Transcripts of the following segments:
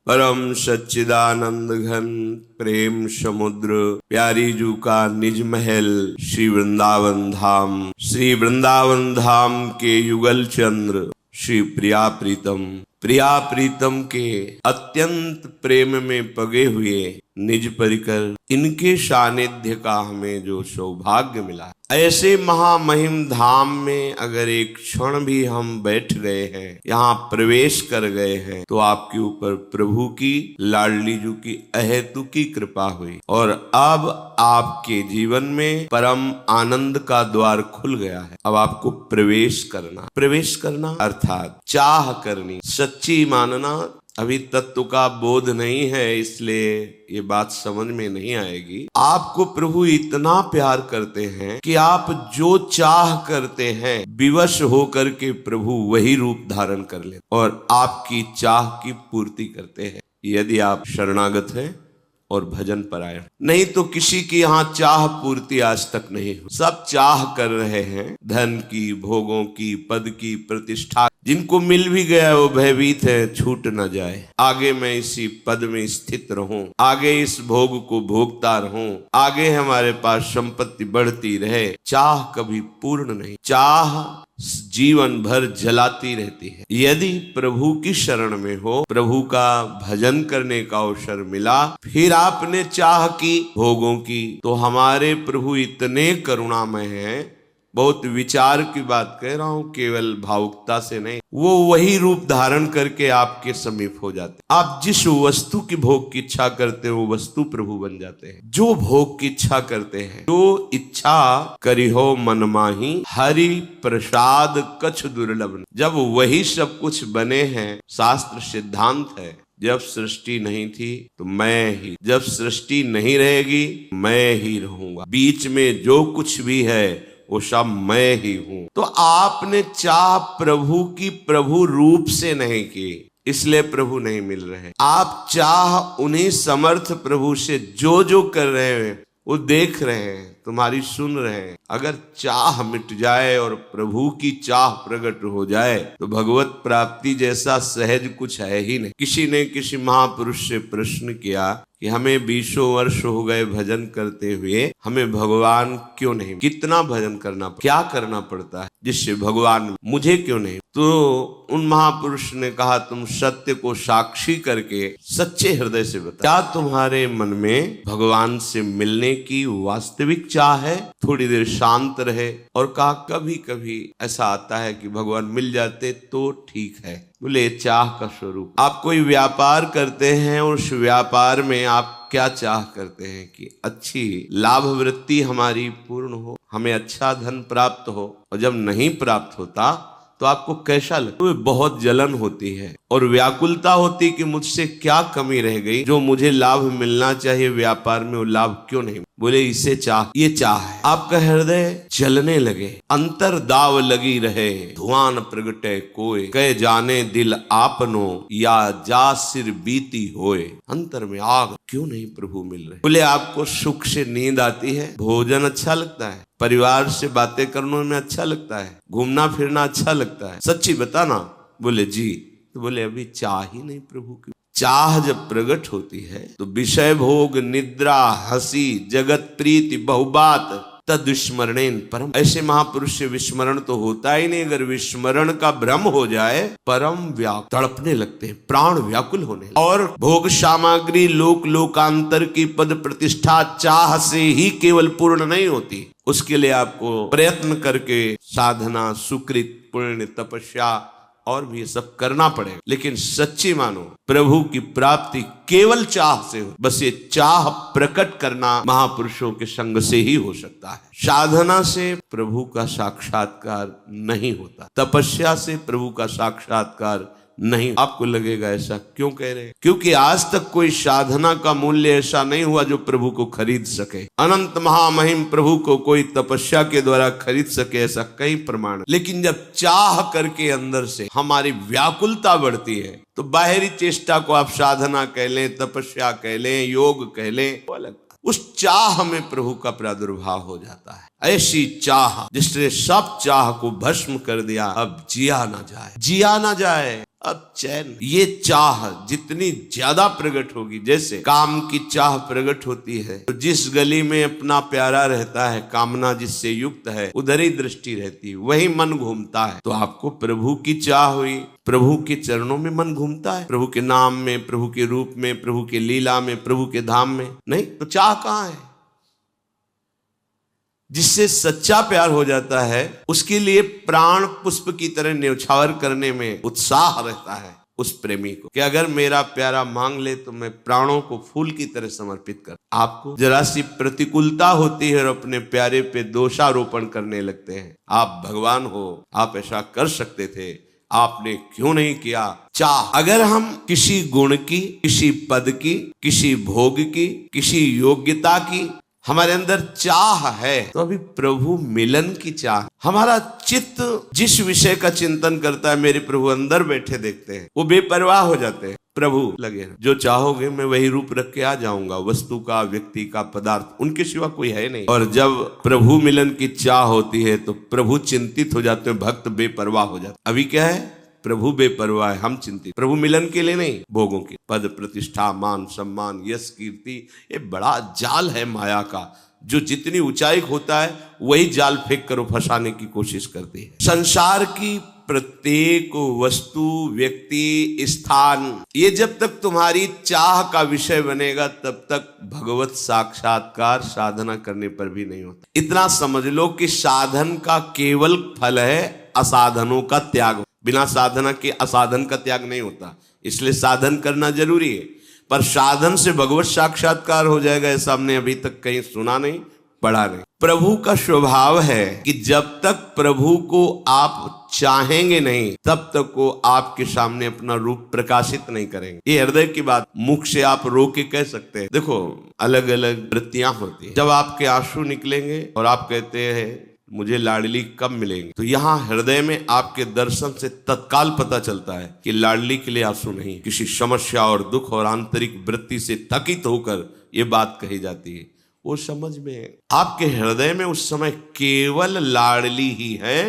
परम सच्चिदानंद घन प्रेम समुद्र प्यारी जू का निज महल श्री वृंदावन धाम, श्री वृंदावन धाम के युगल चंद्र श्री प्रिया प्रीतम के अत्यंत प्रेम में पगे हुए निज परिकर इनके सानिध्य का हमें जो सौभाग्य मिला, ऐसे महामहिम धाम में अगर एक क्षण भी हम बैठ गए हैं, यहाँ प्रवेश कर गए हैं, तो आपके ऊपर प्रभु की लाडली जू की अहेतुकी कृपा हुई और अब आपके जीवन में परम आनंद का द्वार खुल गया है। अब आपको प्रवेश करना अर्थात चाह करनी, सच्ची मानना। अभी तत्व का बोध नहीं है, इसलिए ये बात समझ में नहीं आएगी। आपको प्रभु इतना प्यार करते हैं कि आप जो चाह करते हैं विवश होकर के प्रभु वही रूप धारण कर लेते और आपकी चाह की पूर्ति करते हैं, यदि आप शरणागत हैं और भजन परायण। नहीं तो किसी की यहाँ चाह पूर्ति आज तक नहीं हो। सब चाह कर रहे हैं धन की, भोगों की, पद की, प्रतिष्ठा। जिनको मिल भी गया वो भयभीत है छूट न जाए, आगे मैं इसी पद में स्थित रहूं, आगे इस भोग को भोगता रहूं, आगे हमारे पास संपत्ति बढ़ती रहे। चाह कभी पूर्ण नहीं, चाह जीवन भर जलाती रहती है। यदि प्रभु की शरण में हो, प्रभु का भजन करने का अवसर मिला, फिर आपने चाह की भोगों की, तो हमारे प्रभु इतने करुणामय हैं। बहुत विचार की बात कह रहा हूं, केवल भावुकता से नहीं। वो वही रूप धारण करके आपके समीप हो जाते। आप जिस वस्तु की भोग की इच्छा करते हो, वो वस्तु प्रभु बन जाते हैं। जो भोग की इच्छा करते हैं, जो इच्छा करी हो मन माही, हरि प्रसाद कछ दुर्लभ। जब वही सब कुछ बने हैं, शास्त्र सिद्धांत है, जब सृष्टि नहीं थी तो मैं ही, जब सृष्टि नहीं रहेगी मैं ही रहूंगा, बीच में जो कुछ भी है वो सब मैं ही हूं। तो आपने चाह प्रभु की प्रभु रूप से नहीं की, इसलिए प्रभु नहीं मिल रहे। आप चाह उन्हीं समर्थ प्रभु से जो जो कर रहे हैं वो देख रहे हैं, तुम्हारी सुन रहे हैं। अगर चाह मिट जाए और प्रभु की चाह प्रकट हो जाए तो भगवत प्राप्ति जैसा सहज कुछ है ही नहीं। किसी ने किसी महापुरुष से प्रश्न किया कि हमें 20 वर्ष हो गए भजन करते हुए, हमें भगवान क्यों नहीं, कितना भजन करना, क्या करना पड़ता है जिससे भगवान मुझे क्यों नहीं। तो उन महापुरुष ने कहा, तुम सत्य को साक्षी करके सच्चे हृदय से बता, क्या तुम्हारे मन में भगवान से मिलने की वास्तविक चाह है? थोड़ी देर शांत रहे और कहा, कभी कभी ऐसा आता है कि भगवान मिल जाते तो ठीक है। बोले चाह का स्वरूप। आप कोई व्यापार करते हैं, उस व्यापार में आप क्या चाह करते हैं कि अच्छी लाभ वृत्ति हमारी पूर्ण हो, हमें अच्छा धन प्राप्त हो, और जब नहीं प्राप्त होता तो आपको कैसा लगता है? बहुत जलन होती है और व्याकुलता होती कि मुझसे क्या कमी रह गई, जो मुझे लाभ मिलना चाहिए व्यापार में वो लाभ क्यों नहीं। बोले इसे चाह, ये चाह है। आपका हृदय जलने लगे, अंतर दाव लगी रहे, धुआं न प्रगटे कोय, कह जाने दिल आपनो या जा सिर बीती होए। अंतर में आग, क्यों नहीं प्रभु मिल रहे। बोले आपको सुख से नींद आती है, भोजन अच्छा लगता है, परिवार से बातें करने में अच्छा लगता है, घूमना फिरना अच्छा लगता है, सच्ची बताना। बोले जी। तो बोले अभी चाह ही नहीं प्रभु की। चाह जब प्रकट होती है तो विषय भोग, निद्रा, हंसी, जगत प्रीति, बहुबात तद विस्मरणेन परम। ऐसे महापुरुष से विस्मरण तो होता ही नहीं। अगर विस्मरण का भ्रम हो जाए, परम व्याकुल तड़पने लगते हैं, प्राण व्याकुल होने। और भोग सामग्री, लोक लोकांतर की पद प्रतिष्ठा चाह से ही केवल पूर्ण नहीं होती, उसके लिए आपको प्रयत्न करके साधना, सुकृत, पुण्य, तपस्या और भी ये सब करना पड़ेगा। लेकिन सच्ची मानो प्रभु की प्राप्ति केवल चाह से हो। बस ये चाह प्रकट करना महापुरुषों के संग से ही हो सकता है। साधना से प्रभु का साक्षात्कार नहीं होता, तपस्या से प्रभु का साक्षात्कार नहीं। आपको लगेगा ऐसा क्यों कह रहे हैं? क्योंकि आज तक कोई साधना का मूल्य ऐसा नहीं हुआ जो प्रभु को खरीद सके। अनंत महामहिम प्रभु को कोई तपस्या के द्वारा खरीद सके, ऐसा कई प्रमाण। लेकिन जब चाह करके अंदर से हमारी व्याकुलता बढ़ती है तो बाहरी चेष्टा को आप साधना कह लें, तपस्या कह लें, योग कह लें, वो अलग। उस चाह में प्रभु का प्रादुर्भाव हो जाता है। ऐसी चाह जिसने सब चाह को भस्म कर दिया, अब जिया ना जाए, जिया ना जाए। अब चैन, ये चाह जितनी ज्यादा प्रकट होगी, जैसे काम की चाह प्रकट होती है तो जिस गली में अपना प्यारा रहता है, कामना जिससे युक्त है, उधर ही दृष्टि रहती है, वही मन घूमता है। तो आपको प्रभु की चाह हुई, प्रभु के चरणों में मन घूमता है, प्रभु के नाम में, प्रभु के रूप में, प्रभु के लीला में, प्रभु के धाम में, नहीं तो चाह कहाँ है? जिससे सच्चा प्यार हो जाता है उसके लिए प्राण पुष्प की तरह न्यौछावर करने में उत्साह रहता है उस प्रेमी को, कि अगर मेरा प्यारा मांग ले तो मैं प्राणों को फूल की तरह समर्पित कर। आपको जरा सी प्रतिकूलता होती है और अपने प्यारे पे दोषारोपण करने लगते हैं, आप भगवान हो, आप ऐसा कर सकते थे, आपने क्यों नहीं किया। चाह, अगर हम किसी गुण की, किसी पद की, किसी भोग की, किसी योग्यता की हमारे अंदर चाह है तो अभी प्रभु मिलन की चाह, हमारा चित्त जिस विषय का चिंतन करता है, मेरे प्रभु अंदर बैठे देखते हैं, वो बेपरवाह हो जाते हैं। प्रभु लगे जो चाहोगे मैं वही रूप रख के आ जाऊंगा, वस्तु का, व्यक्ति का, पदार्थ, उनके सिवा कोई है नहीं। और जब प्रभु मिलन की चाह होती है तो प्रभु चिंतित हो जाते हैं, भक्त बेपरवाह हो जाते। अभी क्या है, प्रभु बेपरवाह है, हम चिंतित। प्रभु मिलन के लिए नहीं, भोगों के, पद प्रतिष्ठा, मान सम्मान, यश कीर्ति, ये बड़ा जाल है माया का, जो जितनी ऊंचाई होता है वही जाल फेंक कर फंसाने की कोशिश करती है। संसार की प्रत्येक वस्तु, व्यक्ति, स्थान, ये जब तक तुम्हारी चाह का विषय बनेगा तब तक भगवत साक्षात्कार साधना करने पर भी नहीं होता। इतना समझ लो कि साधन का केवल फल है असाधनों का त्याग। बिना साधना के असाधन का त्याग नहीं होता, इसलिए साधन करना जरूरी है। पर साधन से भगवत साक्षात्कार हो जाएगा ऐसा हमने अभी तक कहीं सुना नहीं, पढ़ा नहीं। प्रभु का स्वभाव है कि जब तक प्रभु को आप चाहेंगे नहीं तब तक वो आपके सामने अपना रूप प्रकाशित नहीं करेंगे। ये हृदय की बात मुख से आप रो के कह सकते हैं। देखो अलग अलग वृत्तियां होती हैं। जब आपके आंसू निकलेंगे और आप कहते हैं मुझे लाडली कब मिलेंगे, तो यहाँ हृदय में आपके दर्शन से तत्काल पता चलता है कि लाडली के लिए आंसू नहीं, किसी समस्या और दुख और आंतरिक वृत्ति से थकित होकर ये बात कही जाती है। वो समझ में आपके हृदय में उस समय केवल लाडली ही है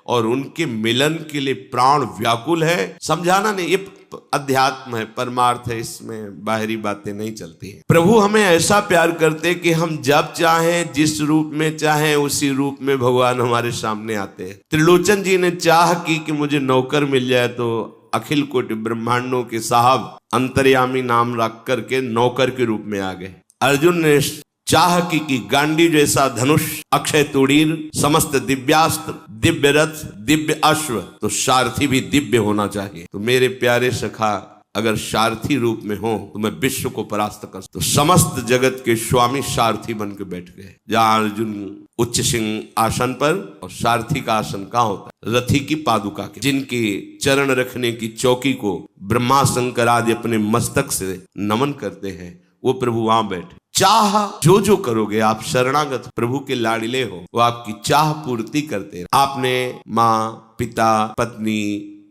और उनके मिलन के लिए प्राण व्याकुल है। समझाना नहीं, ये अध्यात्म है, परमार्थ है, इसमें बाहरी बातें नहीं चलती है। प्रभु हमें ऐसा प्यार करते कि हम जब चाहें, जिस रूप में चाहें, उसी रूप में भगवान हमारे सामने आते हैं। त्रिलोचन जी ने चाह की कि मुझे नौकर मिल जाए तो अखिल कोटि ब्रह्मांडों के साहब अंतर्यामी नाम रख करके नौकर के रूप में आ गए। अर्जुन ने चाह की कि गांडी जैसा धनुष, अक्षय तुड़ीर, समस्त दिव्यास्त्र, दिव्य रथ, दिव्य अश्व, तो सारथी भी दिव्य होना चाहिए। तो मेरे प्यारे सखा अगर सारथी रूप में हो तो मैं विश्व को परास्त कर। तो समस्त जगत के स्वामी सारथी बन के बैठ गए। जहां अर्जुन उच्च सिंह आसन पर और सारथी का आसन कहाँ होता है, रथी की पादुका के, जिनकी चरण रखने की चौकी को ब्रह्मा शंकर आदि अपने मस्तक से नमन करते हैं, वो प्रभु वहां बैठे। चाह जो जो करोगे, आप शरणागत प्रभु के लाडले हो, वो आपकी चाह पूर्ति करते हैं। आपने माँ, पिता, पत्नी,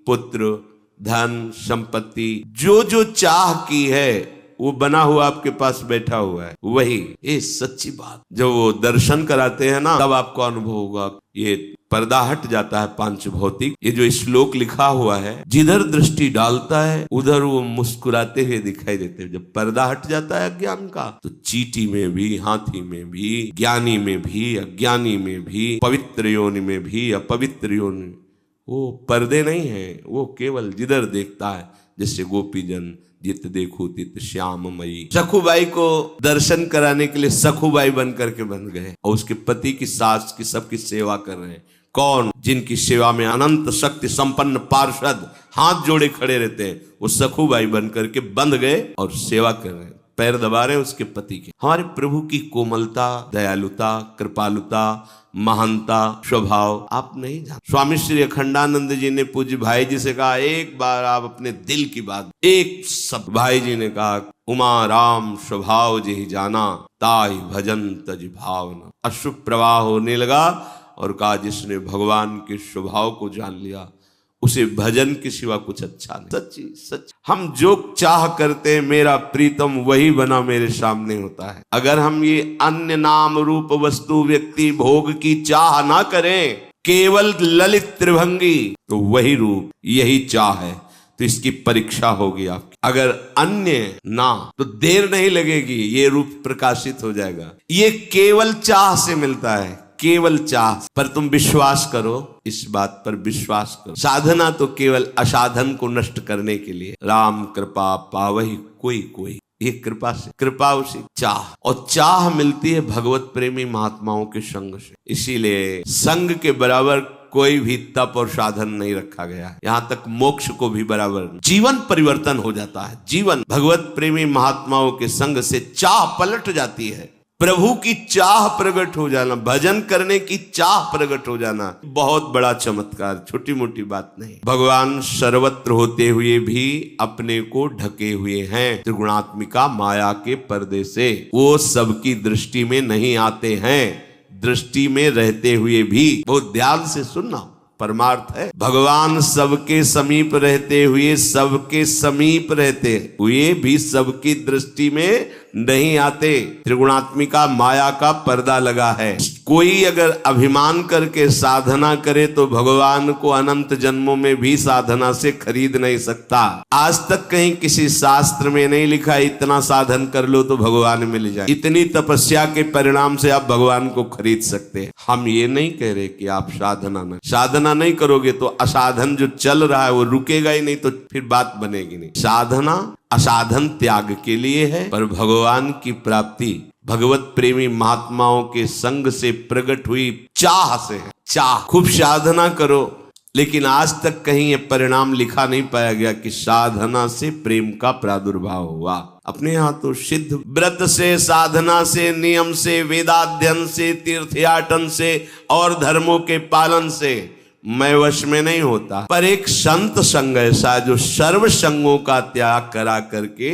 पुत्र, धन, संपत्ति, जो जो चाह की है वो बना हुआ आपके पास बैठा हुआ है। वही ये सच्ची बात, जब वो दर्शन कराते हैं ना तब आपको अनुभव होगा। ये पर्दा हट जाता है पांच भौतिक। ये जो श्लोक लिखा हुआ है, जिधर दृष्टि डालता है उधर वो मुस्कुराते हुए दिखाई देते हैं। जब पर्दा हट जाता है अज्ञान का, तो चींटी में भी, हाथी में भी, ज्ञानी में भी, अज्ञानी में भी, पवित्र योनि में भी, अपवित्र योनि, वो पर्दे नहीं है, वो केवल जिधर देखता है। जैसे गोपीजन जित देखो तित श्याममयी, सखुबाई को दर्शन कराने के लिए सखुबाई बन करके बन गए और उसके पति की सास की सबकी सेवा कर रहे हैं। कौन? जिनकी सेवा में अनंत शक्ति संपन्न पार्षद हाथ जोड़े खड़े रहते हैं, वो सखुबाई बन करके बंध गए और सेवा कर रहे हैं, पैर दबा रहे हैं उसके पति के। हमारे प्रभु की कोमलता, दयालुता, कृपालुता, महानता, स्वभाव आप नहीं जानते। स्वामी श्री अखंडानंद जी ने पूज्य भाई जी से कहा, एक बार आप अपने दिल की बात एक सब। भाई जी ने कहा, उमा राम स्वभाव जी जाना, ताई भजन तज भावना। अशुभ प्रवाह होने लगा और कहा, जिसने भगवान के स्वभाव को जान लिया उसे भजन के सिवा कुछ अच्छा नहीं। सच्ची सच हम जो चाह करते हैं, मेरा प्रीतम वही बना मेरे सामने होता है। अगर हम ये अन्य नाम रूप वस्तु व्यक्ति भोग की चाह ना करें, केवल ललित त्रिभंगी, तो वही रूप यही चाह है। तो इसकी परीक्षा होगी आपकी। अगर अन्य ना तो देर नहीं लगेगी, ये रूप प्रकाशित हो जाएगा। ये केवल चाह से मिलता है, केवल चाह पर। तुम विश्वास करो, इस बात पर विश्वास करो। साधना तो केवल असाधन को नष्ट करने के लिए। राम कृपा पावहि कोई कोई, ये कृपा से, कृपा उसी चाह, और चाह मिलती है भगवत प्रेमी महात्माओं के संग से। इसीलिए संग के बराबर कोई भी तप और साधन नहीं रखा गया है। यहाँ तक मोक्ष को भी बराबर। जीवन परिवर्तन हो जाता है, जीवन भगवत प्रेमी महात्माओं के संग से चाह पलट जाती है। प्रभु की चाह प्रकट हो जाना, भजन करने की चाह प्रकट हो जाना, बहुत बड़ा चमत्कार, छोटी मोटी बात नहीं। भगवान सर्वत्र होते हुए भी अपने को ढके हुए हैं त्रिगुणात्मिका माया के पर्दे से। वो सबकी दृष्टि में नहीं आते हैं, दृष्टि में रहते हुए भी। बहुत ध्यान से सुनना, परमार्थ है। भगवान सबके समीप रहते हुए, सबके समीप रहते हुए भी सबकी दृष्टि में नहीं आते। त्रिगुणात्मिका माया का पर्दा लगा है। कोई अगर अभिमान करके साधना करे तो भगवान को अनंत जन्मों में भी साधना से खरीद नहीं सकता। आज तक कहीं किसी शास्त्र में नहीं लिखा इतना साधन कर लो तो भगवान मिल जाए। इतनी तपस्या के परिणाम से आप भगवान को खरीद सकते हैं। हम ये नहीं कह रहे कि आप साधना नहीं करोगे तो असाधन जो चल रहा है वो रुकेगा ही नहीं, तो फिर बात बनेगी नहीं। साधना असाधन त्याग के लिए है, पर भगवान की प्राप्ति भगवत प्रेमी महात्माओं के संग से प्रकट हुई चाह से है। चाह, खूब साधना करो, लेकिन आज तक कहीं ये परिणाम लिखा नहीं पाया गया कि साधना से प्रेम का प्रादुर्भाव हुआ। अपने यहाँ तो सिद्ध व्रत से, साधना से, नियम से, वेदाध्ययन से, तीर्थयाटन से और धर्मों के पालन से मैं वश में नहीं होता, पर एक संत संग ऐसा जो सर्व संगों का त्याग करा करके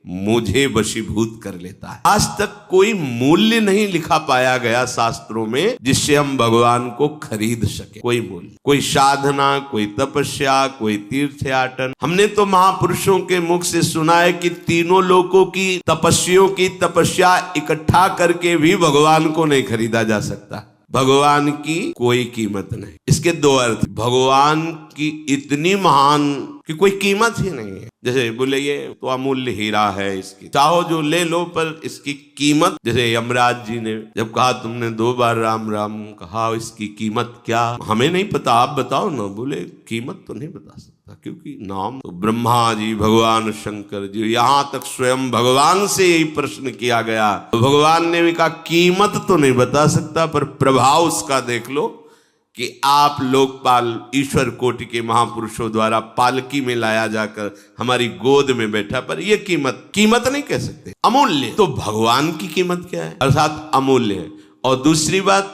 मुझे वशीभूत कर लेता है। आज तक कोई मूल्य नहीं लिखा पाया गया शास्त्रों में जिससे हम भगवान को खरीद सके। कोई मूल्य, कोई साधना, कोई तपस्या, कोई तीर्थयाटन। हमने तो महापुरुषों के मुख से सुना है कि तीनों लोकों की तपस्वियों की तपस्या इकट्ठा करके भी भगवान को नहीं खरीदा जा सकता। भगवान की कोई कीमत नहीं। इसके दो अर्थ, भगवान की इतनी महान कि कोई कीमत ही नहीं है। जैसे बोले ये तो अमूल्य हीरा है, इसकी चाहो जो ले लो, पर इसकी कीमत, जैसे यमराज जी ने जब कहा तुमने 2 बार राम राम कहा, इसकी कीमत क्या, हमें नहीं पता, आप बताओ ना। बोले कीमत तो नहीं बता सकता, क्योंकि नाम तो ब्रह्मा जी, भगवान शंकर जी, यहाँ तक स्वयं भगवान से यही प्रश्न किया गया। तो भगवान ने भी कहा कीमत तो नहीं बता सकता, पर प्रभाव उसका देख लो कि आप लोकपाल ईश्वर कोटि के महापुरुषों द्वारा पालकी में लाया जाकर हमारी गोद में बैठा, पर यह कीमत नहीं कह सकते, अमूल्य। तो भगवान की कीमत क्या है, अर्थात अमूल्य है। और दूसरी बात,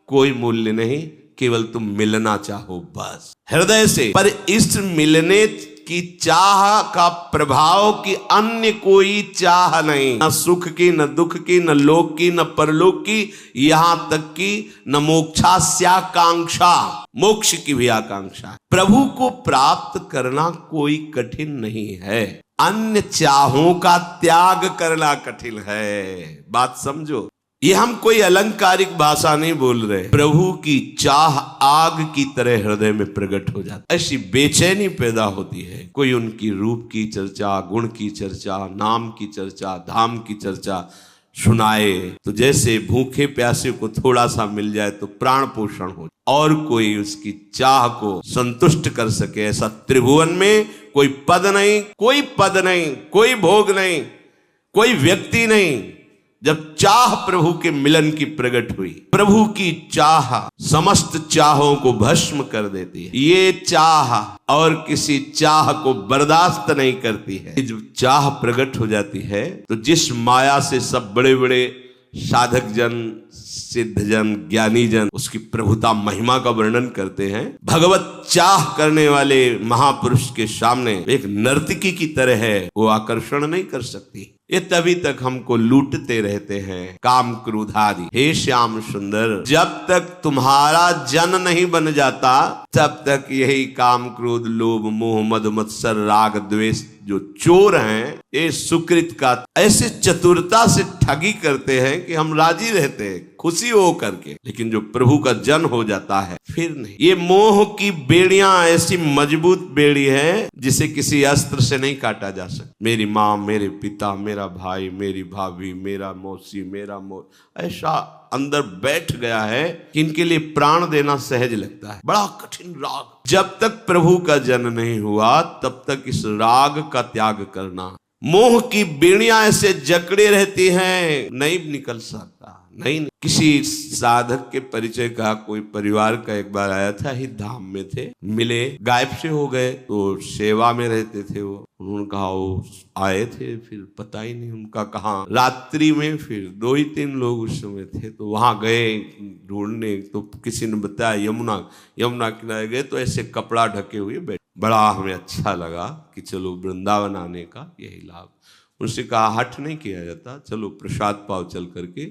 कोई मूल्य नहीं, केवल तुम मिलना चाहो बस हृदय से। पर इस मिलने की चाह का प्रभाव की अन्य कोई चाह नहीं, न सुख की, न दुख की, न लोक की, न परलोक की, यहां तक कि न मोक्षास्याकांक्षा, मोक्ष की भी आकांक्षा। प्रभु को प्राप्त करना कोई कठिन नहीं है, अन्य चाहों का त्याग करना कठिन है। बात समझो, ये हम कोई अलंकारिक भाषा नहीं बोल रहे। प्रभु की चाह आग की तरह हृदय में प्रकट हो जाती, ऐसी बेचैनी पैदा होती है। कोई उनकी रूप की चर्चा, गुण की चर्चा, नाम की चर्चा, धाम की चर्चा सुनाए तो जैसे भूखे प्यासे को थोड़ा सा मिल जाए तो प्राण पोषण हो, और कोई उसकी चाह को संतुष्ट कर सके, ऐसा त्रिभुवन में कोई पद नहीं, कोई पद नहीं, कोई भोग नहीं, कोई व्यक्ति नहीं। जब चाह प्रभु के मिलन की प्रकट हुई, प्रभु की चाह समस्त चाहों को भस्म कर देती है। ये चाह और किसी चाह को बर्दाश्त नहीं करती है। जब चाह प्रकट हो जाती है तो जिस माया से सब बड़े बड़े साधक जन, सिद्ध जन, ज्ञानी जन उसकी प्रभुता महिमा का वर्णन करते हैं, भगवत चाह करने वाले महापुरुष के सामने एक नर्तकी की तरह है, वो आकर्षण नहीं कर सकती। ये तभी तक हमको लूटते रहते हैं, काम क्रोध आदि। हे श्याम सुंदर, जब तक तुम्हारा जन नहीं बन जाता तब तक यही काम क्रोध लोभ मोह मद मत्सर राग द्वेष जो चोर हैं, ये सुकृत का ऐसे चतुरता से ठगी करते हैं कि हम राजी रहते हैं खुशी हो करके, लेकिन जो प्रभु का जन हो जाता है फिर नहीं। ये मोह की बेड़ियां ऐसी मजबूत बेड़ी है जिसे किसी अस्त्र से नहीं काटा जा सकता। मेरी माँ, मेरे पिता, मेरा भाई, मेरी भाभी, मेरा मौसी, मेरा ऐसा अंदर बैठ गया है कि इनके लिए प्राण देना सहज लगता है। बड़ा कठिन राग। जब तक प्रभु का जन नहीं हुआ तब तक इस राग का त्याग करना। मोह की बेड़ियां ऐसे जकड़े रहती हैं, नहीं निकल सकता। नहीं, किसी साधक के परिचय का कोई परिवार का एक बार आया था, ही धाम में थे, मिले, गायब से हो गए। तो सेवा में रहते थे वो, उन्होंने कहा वो आए थे, फिर पता ही नहीं उनका कहाँ। रात्रि में फिर 2 ही 3 लोग उस समय थे, तो वहां गए ढूंढने। तो किसी ने बताया यमुना किनारे गए तो ऐसे कपड़ा ढके हुए बैठे। बड़ा हमें अच्छा लगा कि चलो वृंदावन आने का यही लाभ। उनसे कहा हठ नहीं किया जाता, चलो प्रसाद पाव चल करके,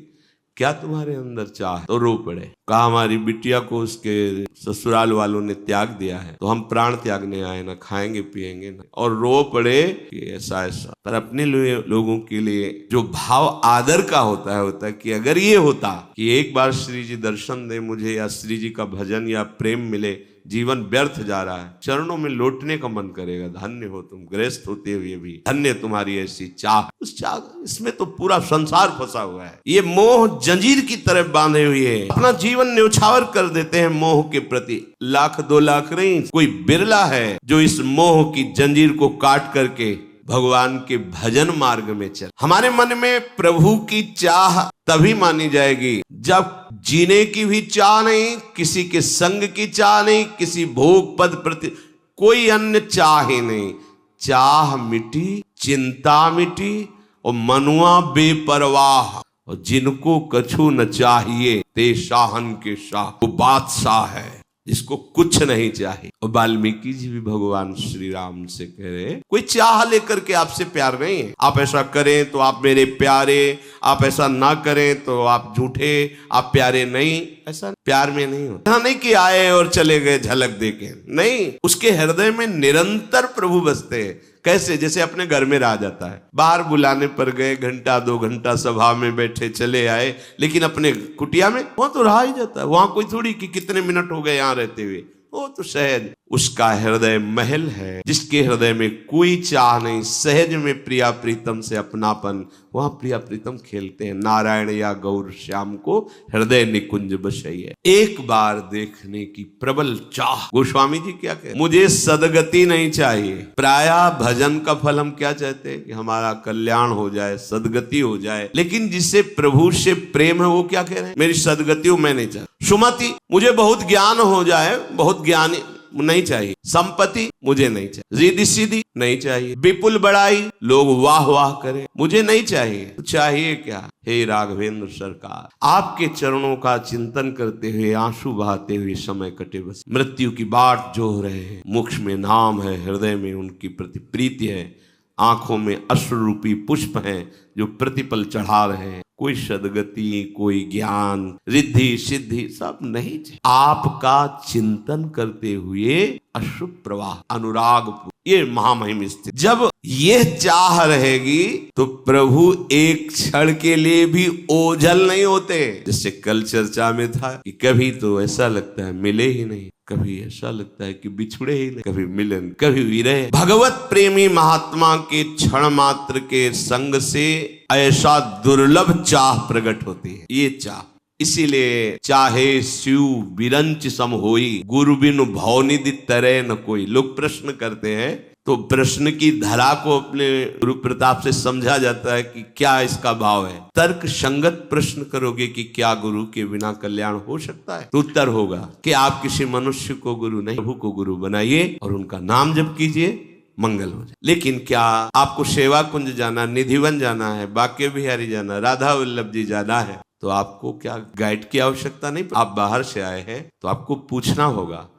क्या तुम्हारे अंदर चाह? तो रो पड़े। कहा हमारी बिटिया को उसके ससुराल वालों ने त्याग दिया है, तो हम प्राण त्यागने आए, ना खाएंगे पिएंगे ना। और रो पड़े कि ऐसा ऐसा। पर अपने लोगों के लिए जो भाव आदर का होता है कि अगर ये होता कि एक बार श्री जी दर्शन दे मुझे, या श्री जी का भजन या प्रेम मिले, जीवन व्यर्थ जा रहा है, चरणों में लौटने का मन करेगा। धन्य हो तुम गृहस्थ होते हुए भी, धन्य तुम्हारी ऐसी चाह। उस चाह, इसमें तो पूरा संसार फंसा हुआ है। ये मोह जंजीर की तरफ बांधे हुए है, अपना जीवन न्यौछावर कर देते हैं मोह के प्रति। 1,00,000 2 लाख नहीं, कोई बिरला है जो इस मोह की जंजीर को काट करके भगवान के भजन मार्ग में चल। हमारे मन में प्रभु की चाह तभी मानी जाएगी जब जीने की भी चाह नहीं, किसी के संग की चाह नहीं, किसी भोग पद प्रति कोई अन्य चाह ही नहीं। चाह मिटी, चिंता मिटी, और मनुआ बेपरवाह। और जिनको कछु न चाहिए ते शाहन के शाह, वो बादशाह है जिसको कुछ नहीं चाहिए। और वाल्मीकि जी भी भगवान श्री राम से कह रहे, कोई चाह लेकर के आपसे प्यार नहीं है। आप ऐसा करें तो आप मेरे प्यारे, आप ऐसा ना करें तो आप झूठे, आप प्यारे नहीं। ऐसा प्यार में नहीं होता। नहीं कि आए और चले गए झलक देके, नहीं, उसके हृदय में निरंतर प्रभु बसते हैं। कैसे? जैसे अपने घर में रह जाता है, बाहर बुलाने पर गए, 1-2 घंटा सभा में बैठे चले आए, लेकिन अपने कुटिया में वहां तो रहा ही जाता है। वहां कोई थोड़ी कि कितने मिनट हो गए यहाँ रहते हुए, वो तो सहज उसका हृदय महल है, जिसके हृदय में कोई चाह नहीं, सहज में प्रिया प्रीतम से अपनापन। वहां प्रिया प्रीतम खेलते हैं, नारायण या गौर श्याम को हृदय निकुंज बसैया। एक बार देखने की प्रबल चाह। गोस्वामी जी क्या कहते? मुझे सदगति नहीं चाहिए। प्रायः भजन का फल हम क्या चाहते हैं कि हमारा कल्याण हो जाए, सदगति हो जाए। लेकिन जिससे प्रभु से प्रेम है वो क्या कह रहे हैं? मेरी सदगति हो मैं नहीं चाहता। सुमति, मुझे बहुत ज्ञान हो जाए, बहुत ज्ञानी नहीं चाहिए। संपत्ति मुझे नहीं चाहिए। रिद्धि सिद्धि नहीं चाहिए। विपुल बड़ाई, लोग वाह वाह करें, मुझे नहीं चाहिए। तो चाहिए क्या? हे राघवेंद्र सरकार, आपके चरणों का चिंतन करते हुए, आंसू बहाते हुए समय कटे, बस मृत्यु की बाट जोह रहे हैं। मुख में नाम है, हृदय में उनकी प्रति प्रीति है, आंखों में अश्रु रूपी पुष्प हैं जो प्रतिपल चढ़ा रहे हैं। कोई सदगति, कोई ज्ञान, रिद्धि सिद्धि सब नहीं चाहिए। आपका चिंतन करते हुए अश्रु प्रवाह, अनुराग, ये महामहिम स्थिति। जब ये चाह रहेगी तो प्रभु एक क्षण के लिए भी ओझल नहीं होते। जैसे कल चर्चा में था कि कभी तो ऐसा लगता है मिले ही नहीं, कभी ऐसा लगता है कि बिछड़े ही नहीं, कभी मिलन, कभी विरह। भगवत प्रेमी महात्मा के क्षण मात्र के संग से ऐसा दुर्लभ चाह प्रकट होती है। ये चाह, इसीलिए चाहे शिव बिरंच सम होई, गुरु बिनु भवनिधि तरे न कोई। लोग प्रश्न करते हैं तो प्रश्न की धरा को अपने गुरु प्रताप से समझा जाता है कि क्या इसका भाव है। तर्क संगत प्रश्न करोगे कि क्या गुरु के बिना कल्याण हो सकता है, तो उत्तर होगा कि आप किसी मनुष्य को गुरु नहीं, प्रभु को गुरु बनाइए और उनका नाम जप कीजिए, मंगल हो जाए। लेकिन क्या आपको सेवा कुंज जाना, निधिवन जाना है, बांके बिहारी जाना, राधा वल्लभ जी जाना है, तो आपको क्या गाइड की आवश्यकता नहीं। आप बाहर से आए हैं तो आपको पूछना होगा।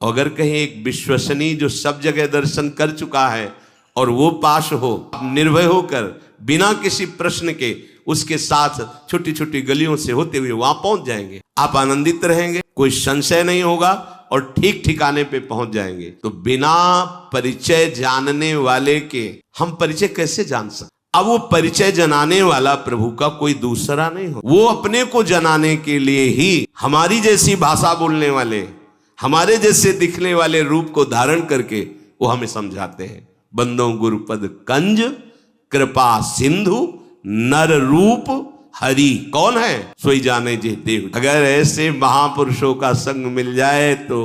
अगर कहीं एक विश्वसनीय जो सब जगह दर्शन कर चुका है और वो पास हो, निर्भय होकर बिना किसी प्रश्न के उसके साथ छोटी छोटी गलियों से होते हुए वहां पहुंच जाएंगे। आप आनंदित रहेंगे, कोई संशय नहीं होगा और ठीक ठिकाने पे पहुंच जाएंगे। तो बिना परिचय जानने वाले के हम परिचय कैसे जान सकते? अब वो परिचय जनाने वाला प्रभु का कोई दूसरा नहीं हो। वो अपने को जनाने के लिए ही हमारी जैसी भाषा बोलने वाले, हमारे जैसे दिखने वाले रूप को धारण करके वो हमें समझाते हैं। बंदो गुरुपद कंज कृपा सिंधु नर रूप हरि। कौन है? सोई जाने जे देव। अगर ऐसे महापुरुषों का संग मिल जाए तो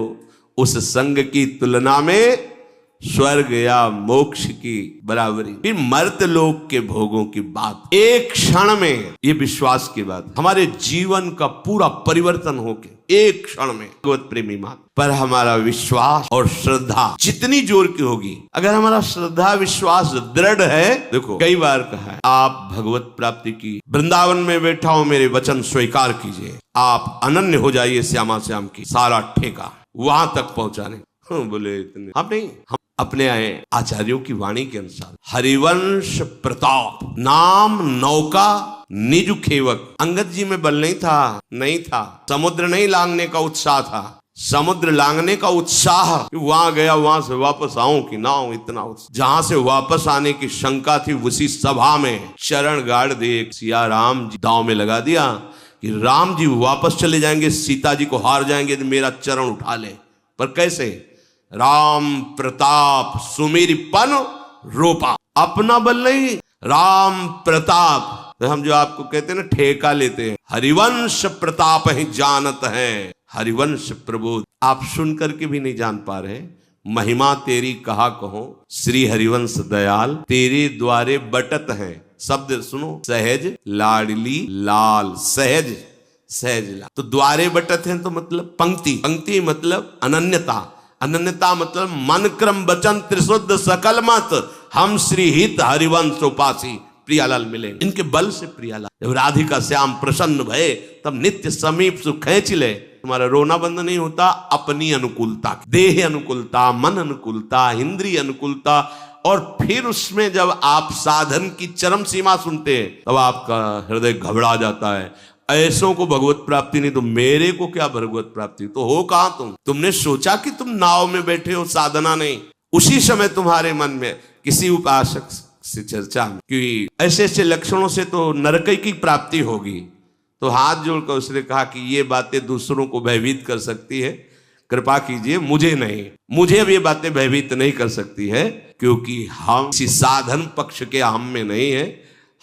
उस संग की तुलना में स्वर्ग या मोक्ष की बराबरी। फिर मर्त लोक के भोगों की बात, एक क्षण में, ये विश्वास की बात, हमारे जीवन का पूरा परिवर्तन होके एक क्षण में भगवत प्रेमी मात पर हमारा विश्वास और श्रद्धा जितनी जोर की होगी, अगर हमारा श्रद्धा विश्वास दृढ़ है, देखो कई बार कहा है आप भगवत प्राप्ति की, वृंदावन में बैठा हो मेरे वचन स्वीकार कीजिए, आप अनन्य हो जाइए श्यामा श्याम की, सारा ठेका वहां तक पहुंचाने। बोले इतने हम नहीं, हम अपने आचार्यों की वाणी के अनुसार हरिवंश प्रताप नाम नौका निज खेवक। अंगद जी में बल नहीं था, समुद्र नहीं लांघने का उत्साह था, समुद्र लांघने का उत्साह, वहां गया वहां से वापस आऊं कि ना आऊं, इतना उत्साह। जहां से वापस आने की शंका थी उसी सभा में चरण गाड़ दे सिया राम जी दांव में लगा दिया कि राम जी वापस चले जाएंगे, सीता जी को हार जाएंगे तो मेरा चरण उठा ले। पर कैसे? राम प्रताप सुमेरपन रोपा, अपना बल नहीं, राम प्रताप। तो हम जो आपको कहते हैं ना ठेका लेते हैं, हरिवंश प्रताप ही जानत है, हरिवंश प्रबोध। आप सुन करके भी नहीं जान पा रहे, महिमा तेरी कहा कहो श्री हरिवंश दयाल, तेरे द्वारे बटत है। शब्द सुनो, सहज लाडली लाल, सहज सहज लाल। तो द्वारे बटत हैं तो मतलब पंक्ति, पंक्ति मतलब अनन्यता, अनन्यता मतलब मन क्रम वचन त्रिशुद्ध सकल मत, हम श्री हित हरिवंश उपासी प्रियालाल मिले। इनके बल से प्रियालाल, जब राधिका श्याम प्रसन्न भये तब नित्य समीप सुख खींच ले। तुम्हारा रोना बंद नहीं होता, अपनी अनुकूलता, देह अनुकूलता, मन अनुकूलता, इंद्रिय अनुकूलता, और फिर उसमें जब आप साधन की चरम सीमा सुनते हैं तब आपका हृदय घबरा जाता है। ऐसों को भगवत प्राप्ति नहीं तो मेरे को क्या भगवत प्राप्ति? तो हो कहां तुम? तुमने सोचा कि तुम नाव में बैठे हो, साधना नहीं। उसी समय तुम्हारे मन में किसी उपासक से चर्चा कि ऐसे ऐसे लक्षणों से तो नरक की प्राप्ति होगी, तो हाथ जोड़कर उसने कहा कि ये बातें दूसरों को भयभीत कर सकती है, कृपा कीजिए, मुझे नहीं, मुझे अब ये बातें भयभीत नहीं कर सकती है, क्योंकि हम किसी साधन पक्ष के हम में नहीं है।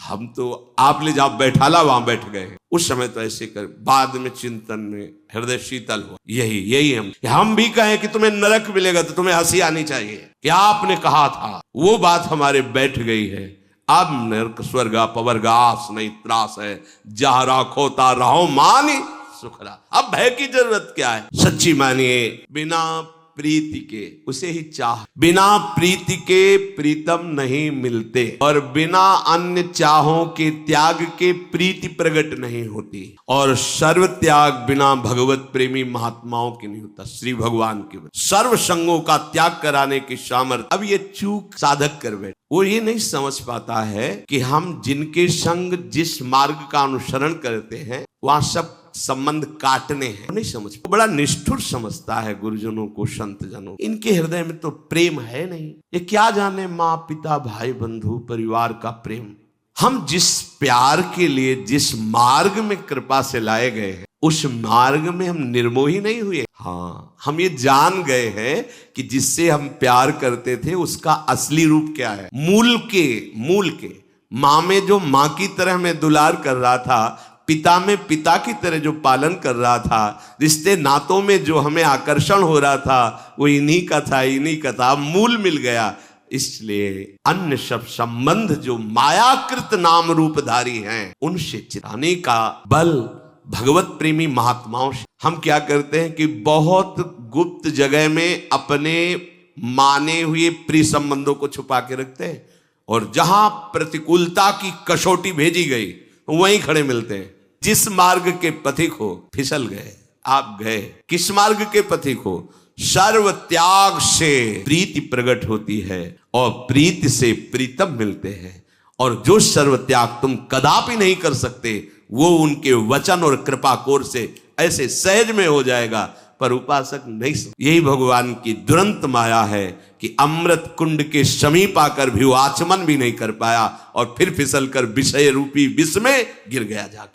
हम तो आप ले जहां बैठाला वहां बैठ गए। उस समय तो ऐसे कर, बाद में चिंतन में हृदय शीतल हुआ। यही हम भी कहें कि तुम्हें नरक मिलेगा तो तुम्हें हंसी आनी चाहिए कि आपने कहा था, वो बात हमारे बैठ गई है। अब नरक स्वर्ग पवर्ग आस नहीं त्रास है, जहां राखो ता रहो मानी सुखरा। अब भय की जरूरत क्या है? सच्ची मानिए, बिना प्रीति के उसे ही चाह, बिना प्रीति के प्रीतम नहीं मिलते, और बिना अन्य चाहों के त्याग के प्रीति प्रकट नहीं होती, और सर्व त्याग बिना भगवत प्रेमी महात्माओं की नहीं होता। श्री भगवान के सर्व संगों का त्याग कराने की सामर्थ्य अब ये चूक साधक कर बैठे। वो ये नहीं समझ पाता है कि हम जिनके संग जिस मार्ग का अनुसरण करते हैं वहां सब संबंध काटने हैं, नहीं समझ, बड़ा निष्ठुर समझता है गुरुजनों को, संत जनों। इनके हृदय में तो प्रेम है नहीं। ये क्या जाने माँ पिता भाई बंधु परिवार का प्रेम। हम जिस प्यार के लिए जिस मार्ग में कृपा से लाए गए हैं उस मार्ग में हम निर्मोही नहीं हुए। हाँ, हम ये जान गए हैं कि जिससे हम प्यार करते थे उसका असली रूप क्या है। मूल के माँ में जो माँ की तरह में दुलार कर रहा था, पिता में पिता की तरह जो पालन कर रहा था, रिश्ते नातों में जो हमें आकर्षण हो रहा था वो इन्हीं का था, मूल मिल गया। इसलिए अन्य सब संबंध जो मायाकृत नाम रूपधारी हैं उनसे चिराने का बल भगवत प्रेमी महात्माओं से। हम क्या करते हैं कि बहुत गुप्त जगह में अपने माने हुए प्रिय संबंधों को छुपा के रखते हैं, और जहां प्रतिकूलता की कसौटी भेजी गई वहीं खड़े मिलते हैं। जिस मार्ग के पथिक हो फिसल गए, आप गए किस मार्ग के पथिक हो? सर्व त्याग से प्रीति प्रकट होती है और प्रीति से प्रीतम मिलते हैं, और जो सर्व त्याग तुम कदापि नहीं कर सकते वो उनके वचन और कृपा कोर से ऐसे सहज में हो जाएगा। पर उपासक नहीं समझ। यही भगवान की दुरंत माया है कि अमृत कुंड के समीप आकर भी वो आचमन भी नहीं कर पाया और फिर फिसल कर विषय रूपी विष में गिर गया जाके।